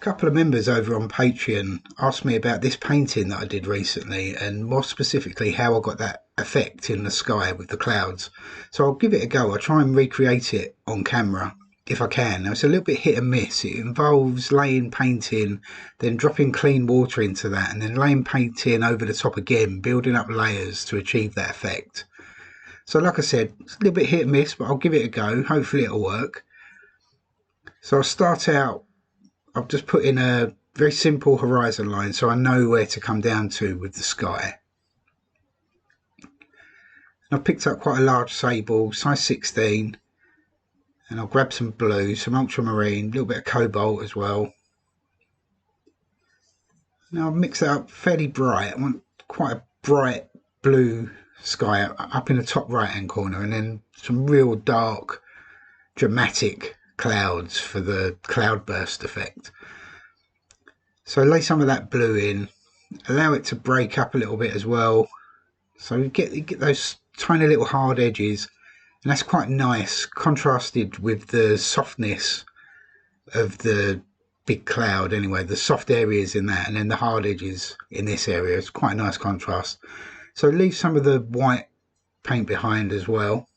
couple of members over on Patreon asked me about this painting that I did recently, and more specifically how I got that effect in the sky with the clouds. So I'll give it a go. I'll try and recreate it on camera if I can. Now it's a little bit hit and miss. It involves laying paint in, then dropping clean water into that, and then laying paint in over the top again, building up layers to achieve that effect. So like I said, it's a little bit hit and miss, but I'll give it a go. Hopefully it'll work. So I'll start out, I've just put in a very simple horizon line so I know where to come down to with the sky. And I've picked up quite a large sable, size 16, and I'll grab some blue, some ultramarine, a little bit of cobalt as well. Now I'll mix that up fairly bright. I want quite a bright blue sky up in the top right hand corner, and then some real dark dramatic clouds for the cloudburst effect. So lay some of that blue in, allow it to break up a little bit as well, so you get those tiny little hard edges, and that's quite nice contrasted with the softness of the big cloud. Anyway, the soft areas in that and then the hard edges in this area, it's quite a nice contrast. So leave some of the white paint behind as well.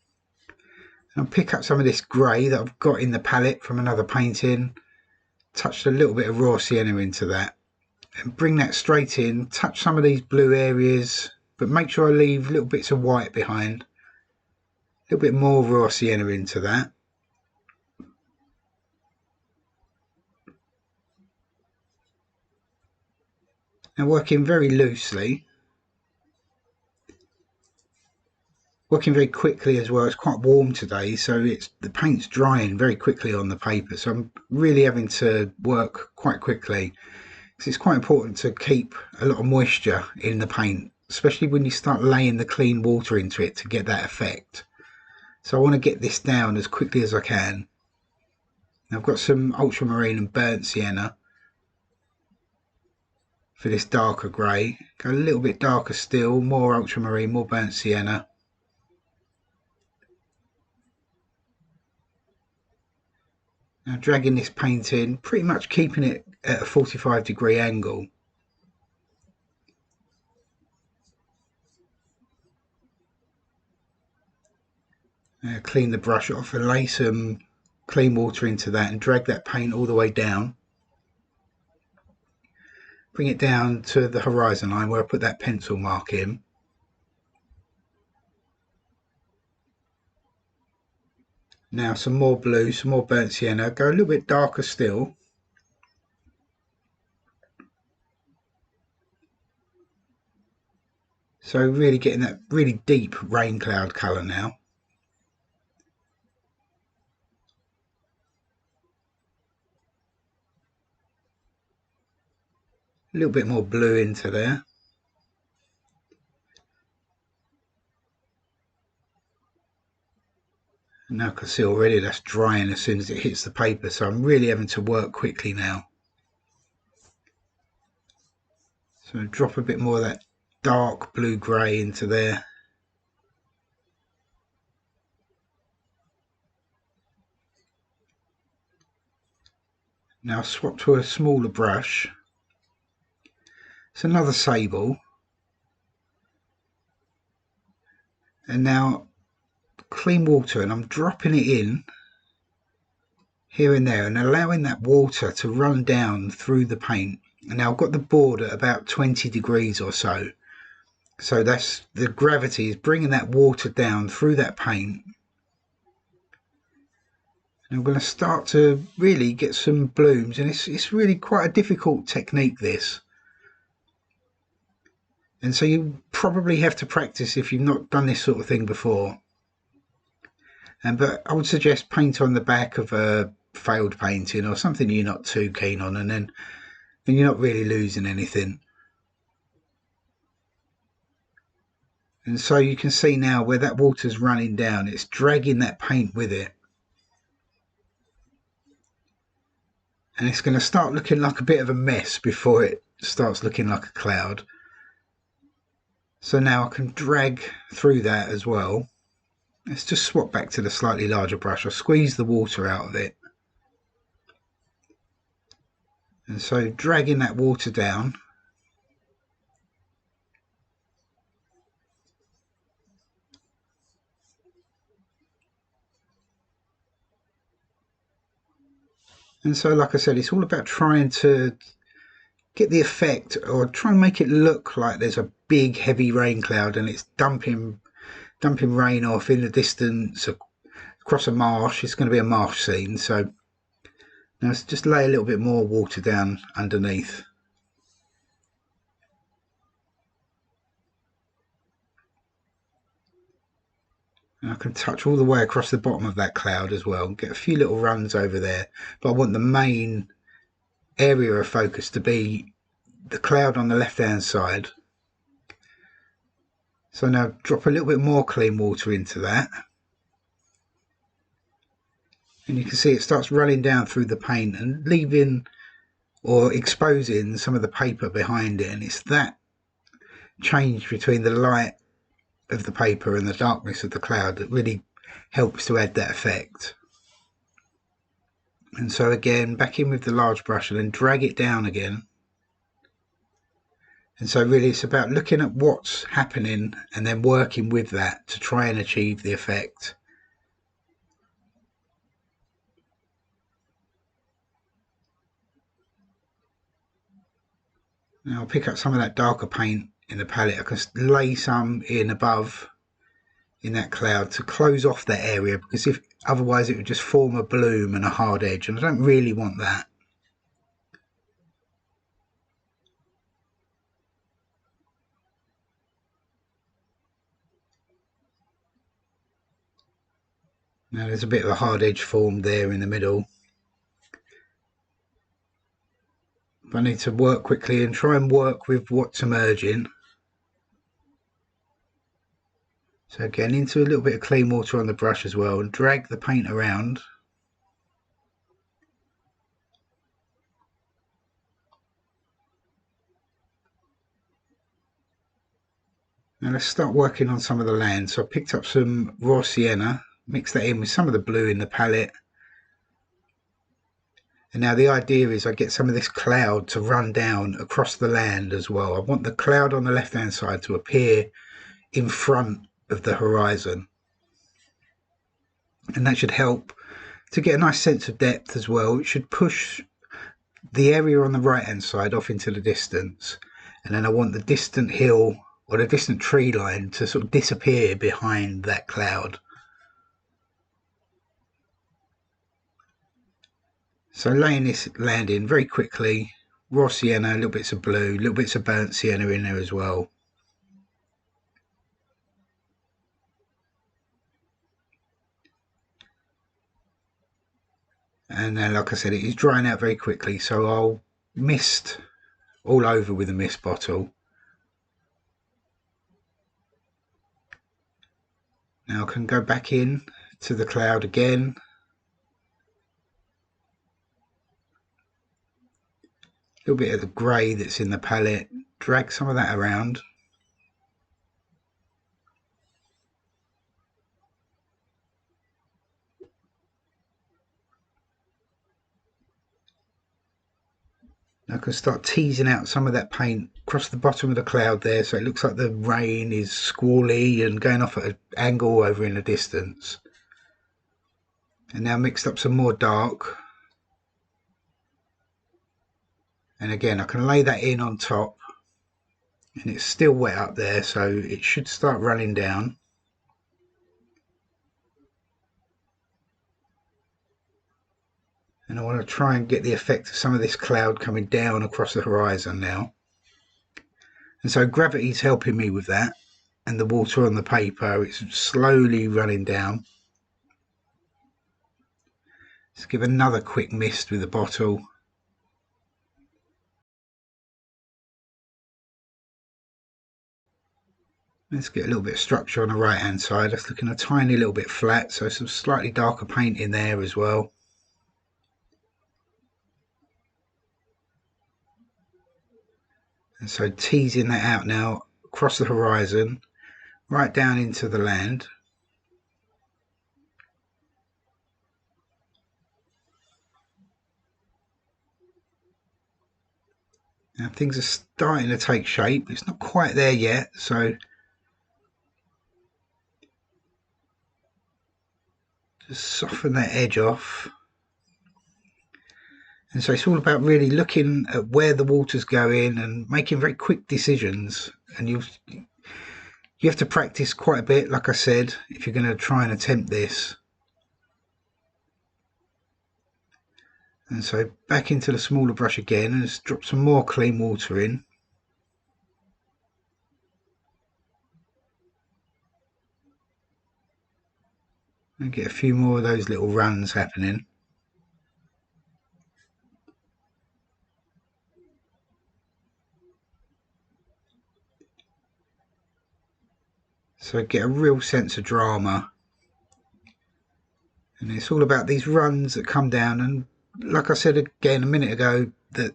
I'll pick up some of this grey that I've got in the palette from another painting, touched a little bit of raw sienna into that, and bring that straight in, touch some of these blue areas, but make sure I leave little bits of white behind, a little bit more raw sienna into that. Now working very loosely, working very quickly as well. It's quite warm today, so the paint's drying very quickly on the paper, so I'm really having to work quite quickly because it's quite important to keep a lot of moisture in the paint, especially when you start laying the clean water into it to get that effect. So I want to get this down as quickly as I can. Now I've got some ultramarine and burnt sienna for this darker grey. Go a little bit darker still, more ultramarine, more burnt sienna. Now dragging this paint in, pretty much keeping it at a 45-degree angle. Now clean the brush off and lay some clean water into that and drag that paint all the way down. Bring it down to the horizon line where I put that pencil mark in. Now some more blue, some more burnt sienna, go a little bit darker still. So really getting that really deep rain cloud colour now. A little bit more blue into there. And now I can see already that's drying as soon as it hits the paper, so I'm really having to work quickly now. So drop a bit more of that dark blue grey into there. Now swap to a smaller brush. It's another sable. And now clean water, and I'm dropping it in here and there and allowing that water to run down through the paint. And now I've got the board at about 20 degrees or so. So that's the gravity is bringing that water down through that paint. And I'm going to start to really get some blooms, and it's really quite a difficult technique, this. And so you probably have to practice if you've not done this sort of thing before. But I would suggest paint on the back of a failed painting or something you're not too keen on, and then you're not really losing anything. And so you can see now where that water's running down, it's dragging that paint with it. And it's going to start looking like a bit of a mess before it starts looking like a cloud. So now I can drag through that as well. Let's just swap back to the slightly larger brush. I'll squeeze the water out of it. And so dragging that water down, and so like I said, it's all about trying to get the effect, or try and make it look like there's a big heavy rain cloud and it's dumping rain off in the distance across a marsh. It's going to be a marsh scene, so now let's just lay a little bit more water down underneath. And I can touch all the way across the bottom of that cloud as well, get a few little runs over there, but I want the main area of focus to be the cloud on the left hand side. So now drop a little bit more clean water into that, and you can see it starts running down through the paint and leaving or exposing some of the paper behind it. And it's that change between the light of the paper and the darkness of the cloud that really helps to add that effect. And so again, back in with the large brush and then drag it down again. And so really it's about looking at what's happening and then working with that to try and achieve the effect. Now I'll pick up some of that darker paint in the palette. I can lay some in above in that cloud to close off that area, because if otherwise it would just form a bloom and a hard edge, and I don't really want that. Now there's a bit of a hard edge formed there in the middle. But I need to work quickly and try and work with what's emerging. So again, into a little bit of clean water on the brush as well, and drag the paint around. Now let's start working on some of the land. So I picked up some raw sienna, mixed that in with some of the blue in the palette. And now the idea is I get some of this cloud to run down across the land as well. I want the cloud on the left hand side to appear in front of the horizon. And that should help to get a nice sense of depth as well. It should push the area on the right hand side off into the distance. And then I want the distant hill or the distant tree line to sort of disappear behind that cloud. So laying this land in very quickly, raw sienna, little bits of blue, little bits of burnt sienna in there as well. And then, like I said, it is drying out very quickly, so I'll mist all over with a mist bottle. Now I can go back in to the cloud again. A little bit of the grey that's in the palette, drag some of that around. I can start teasing out some of that paint across the bottom of the cloud there, so it looks like the rain is squally and going off at an angle over in the distance. And now mixed up some more dark. And again, I can lay that in on top. And it's still wet up there, so it should start running down. And I want to try and get the effect of some of this cloud coming down across the horizon now. And so gravity's helping me with that, and the water on the paper, it's slowly running down. Let's give another quick mist with the bottle. Let's get a little bit of structure on the right hand side. That's looking a tiny little bit flat, so some slightly darker paint in there as well. And so teasing that out now across the horizon, right down into the land. Now things are starting to take shape. It's not quite there yet, so just soften that edge off. And so it's all about really looking at where the water's going and making very quick decisions. And you have to practice quite a bit, like I said, if you're going to try and attempt this. And so back into the smaller brush again and just drop some more clean water in. And get a few more of those little runs happening. So get a real sense of drama. And it's all about these runs that come down, and like I said again a minute ago, that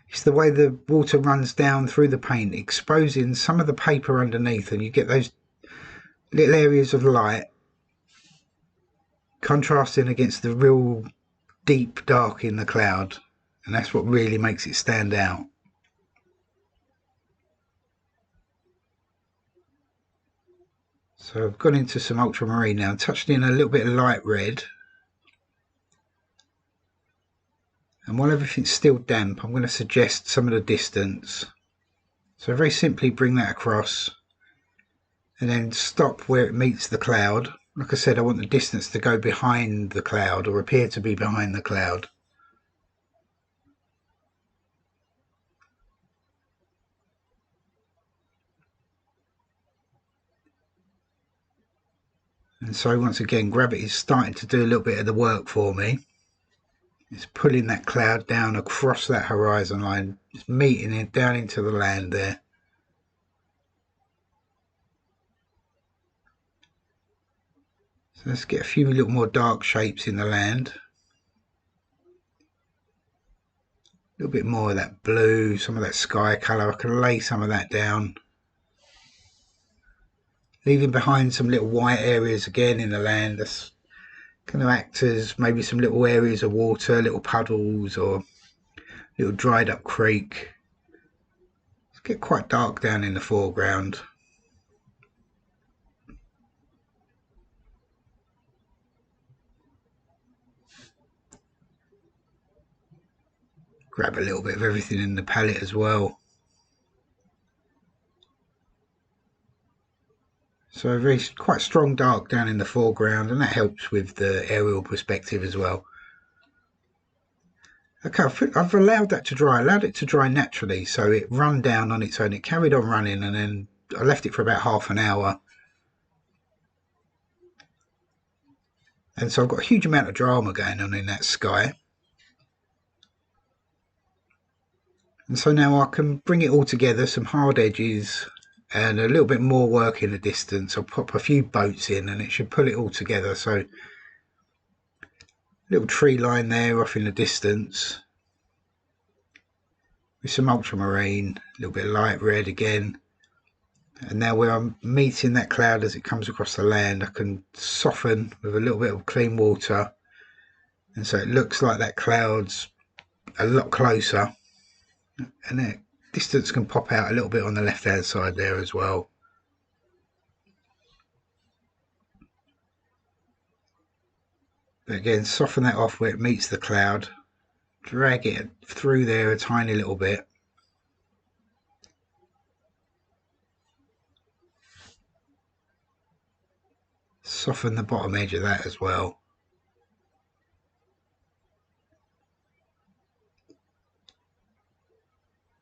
it's the way the water runs down through the paint, exposing some of the paper underneath, and you get those little areas of light contrasting against the real deep dark in the cloud, and that's what really makes it stand out. So I've gone into some ultramarine now, touched in a little bit of light red. And while everything's still damp, I'm going to suggest some of the distance. So very simply bring that across and then stop where it meets the cloud. Like I said, I want the distance to go behind the cloud, or appear to be behind the cloud. And so once again, gravity is starting to do a little bit of the work for me. It's pulling that cloud down across that horizon line, just meeting it down into the land there. So let's get a few little more dark shapes in the land. A little bit more of that blue, some of that sky colour. I can lay some of that down. Leaving behind some little white areas again in the land. That's going to act as maybe some little areas of water, little puddles or little dried up creek. It's get quite dark down in the foreground. Grab a little bit of everything in the palette as well. So a very quite strong dark down in the foreground, and that helps with the aerial perspective as well. Okay, I've allowed that to dry, allowed it to dry naturally, so it run down on its own. It carried on running, and then I left it for about half an hour. And so I've got a huge amount of drama going on in that sky. And so now I can bring it all together, some hard edges and a little bit more work in the distance. I'll pop a few boats in and it should pull it all together. So little tree line there off in the distance with some ultramarine, a little bit of light red again. And now where I'm meeting that cloud as it comes across the land, I can soften with a little bit of clean water. And so it looks like that cloud's a lot closer. And that distance can pop out a little bit on the left hand side there as well. But again, soften that off where it meets the cloud, drag it through there a tiny little bit. Soften the bottom edge of that as well.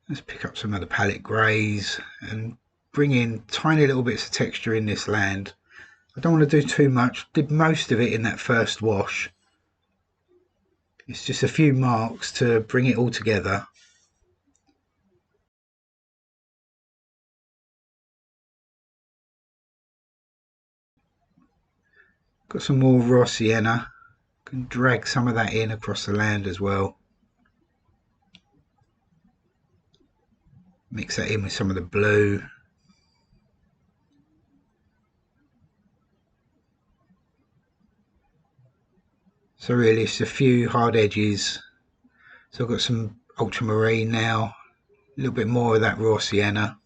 Let's pick up some of the palette greys and bring in tiny little bits of texture in this land. I don't want to do too much, did most of it in that first wash. It's just a few marks to bring it all together. Got some more raw sienna, can drag some of that in across the land as well. Mix that in with some of the blue. So really it's a few hard edges. So I've got some ultramarine now, A little bit more of that raw sienna.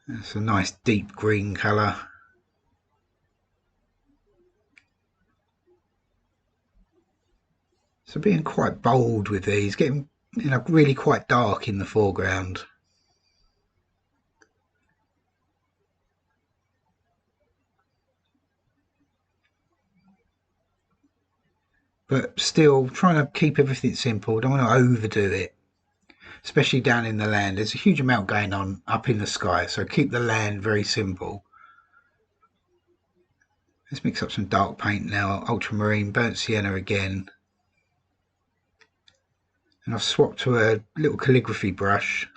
It's a nice deep green colour. So being quite bold with these, getting really quite dark in the foreground. But still trying to keep everything simple. Don't want to overdo it, especially down in the land. There's a huge amount going on up in the sky, so keep the land very simple. Let's mix up some dark paint now. Ultramarine, burnt sienna again. And I've swapped to a little calligraphy brush.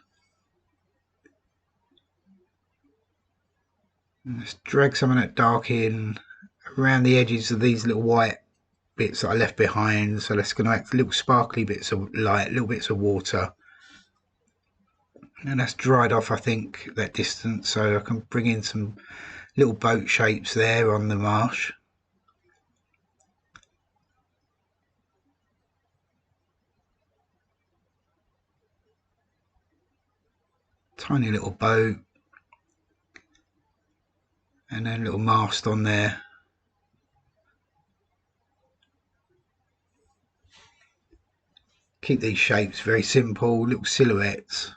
And let's drag some of that dark in around the edges of these little white bits that I left behind. So let's going to act little sparkly bits of light, little bits of water. And that's dried off, I think, that distance, so I can bring in some little boat shapes there on the marsh. Tiny little boat. And then a little mast on there. Keep these shapes very simple, little silhouettes.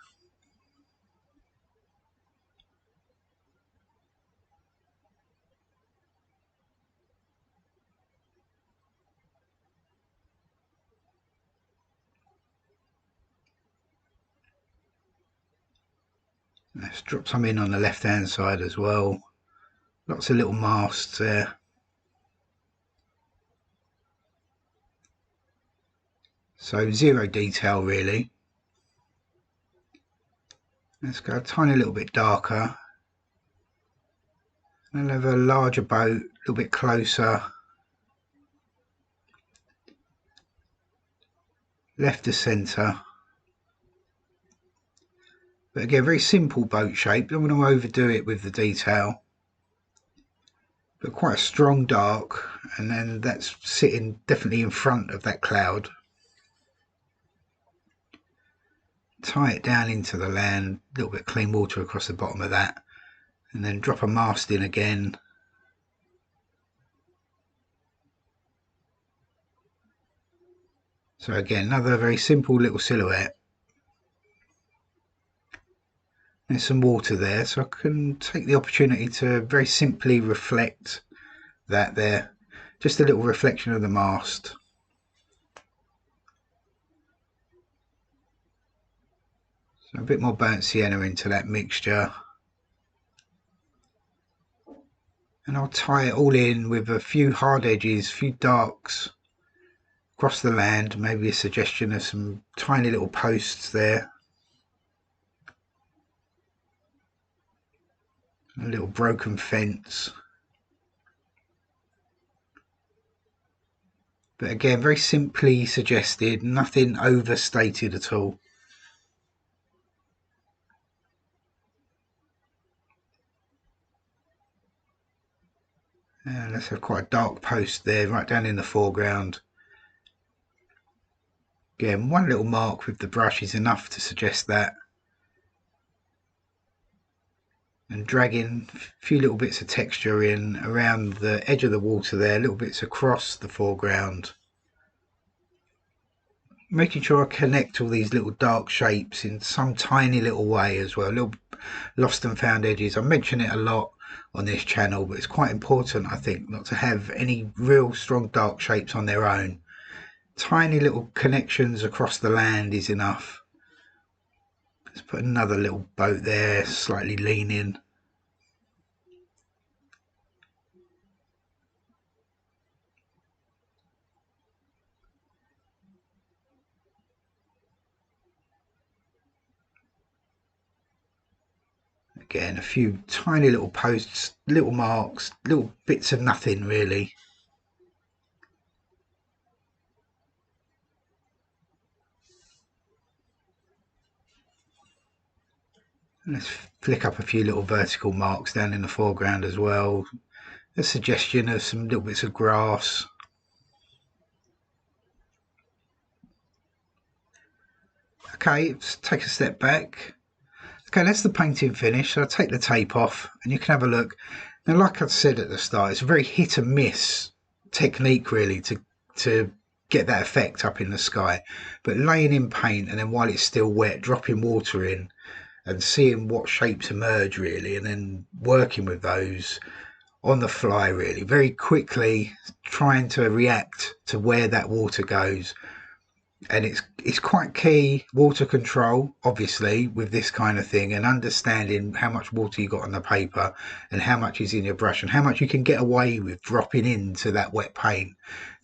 Let's drop some in on the left hand side as well. Lots of little masts there. So zero detail really. Let's go a tiny little bit darker. And have a larger boat, a little bit closer. Left to centre. But again, very simple boat shape. Don't want to overdo it with the detail. But quite a strong dark, and then that's sitting definitely in front of that cloud. Tie it down into the land, a little bit of clean water across the bottom of that, and then drop a mast in again. So again, another very simple little silhouette. There's some water there, so I can take the opportunity to very simply reflect that there. Just a little reflection of the mast. So a bit more burnt sienna into that mixture. And I'll tie it all in with a few hard edges, a few darks across the land, maybe a suggestion of some tiny little posts there. A little broken fence. But again, very simply suggested, nothing overstated at all. And let's have quite a dark post there, right down in the foreground. Again, one little mark with the brush is enough to suggest that. And dragging a few little bits of texture in around the edge of the water there, little bits across the foreground. Making sure I connect all these little dark shapes in some tiny little way as well, little lost and found edges. I mention it a lot on this channel, but it's quite important, I think, not to have any real strong dark shapes on their own. Tiny little connections across the land is enough. Let's put another little boat there, slightly leaning. Again, a few tiny little posts, little marks, little bits of nothing really. And let's flick up a few little vertical marks down in the foreground as well. A suggestion of some little bits of grass. Okay, let's take a step back. Okay, that's the painting finished. So I'll take the tape off and you can have a look. Now, like I said at the start, it's a very hit and miss technique really to get that effect up in the sky. But laying in paint and then while it's still wet, dropping water in and seeing what shapes emerge really, and then working with those on the fly really, very quickly trying to react to where that water goes. And it's quite key, water control obviously with this kind of thing, and understanding how much water you got on the paper and how much is in your brush and how much you can get away with dropping into that wet paint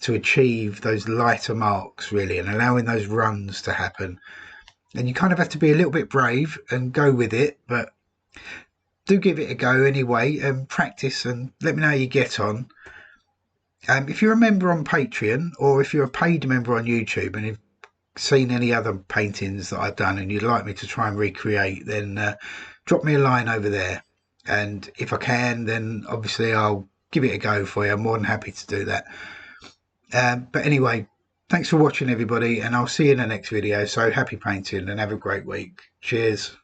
to achieve those lighter marks really, and allowing those runs to happen. And you kind of have to be a little bit brave and go with it, but do give it a go anyway and practice and let me know how you get on. If you're a member on Patreon, or if you're a paid member on YouTube and you've seen any other paintings that I've done and you'd like me to try and recreate, then drop me a line over there, and if I can, then obviously I'll give it a go for you. I'm more than happy to do that. But anyway, thanks for watching everybody, and I'll see you in the next video. So happy painting and have a great week. Cheers.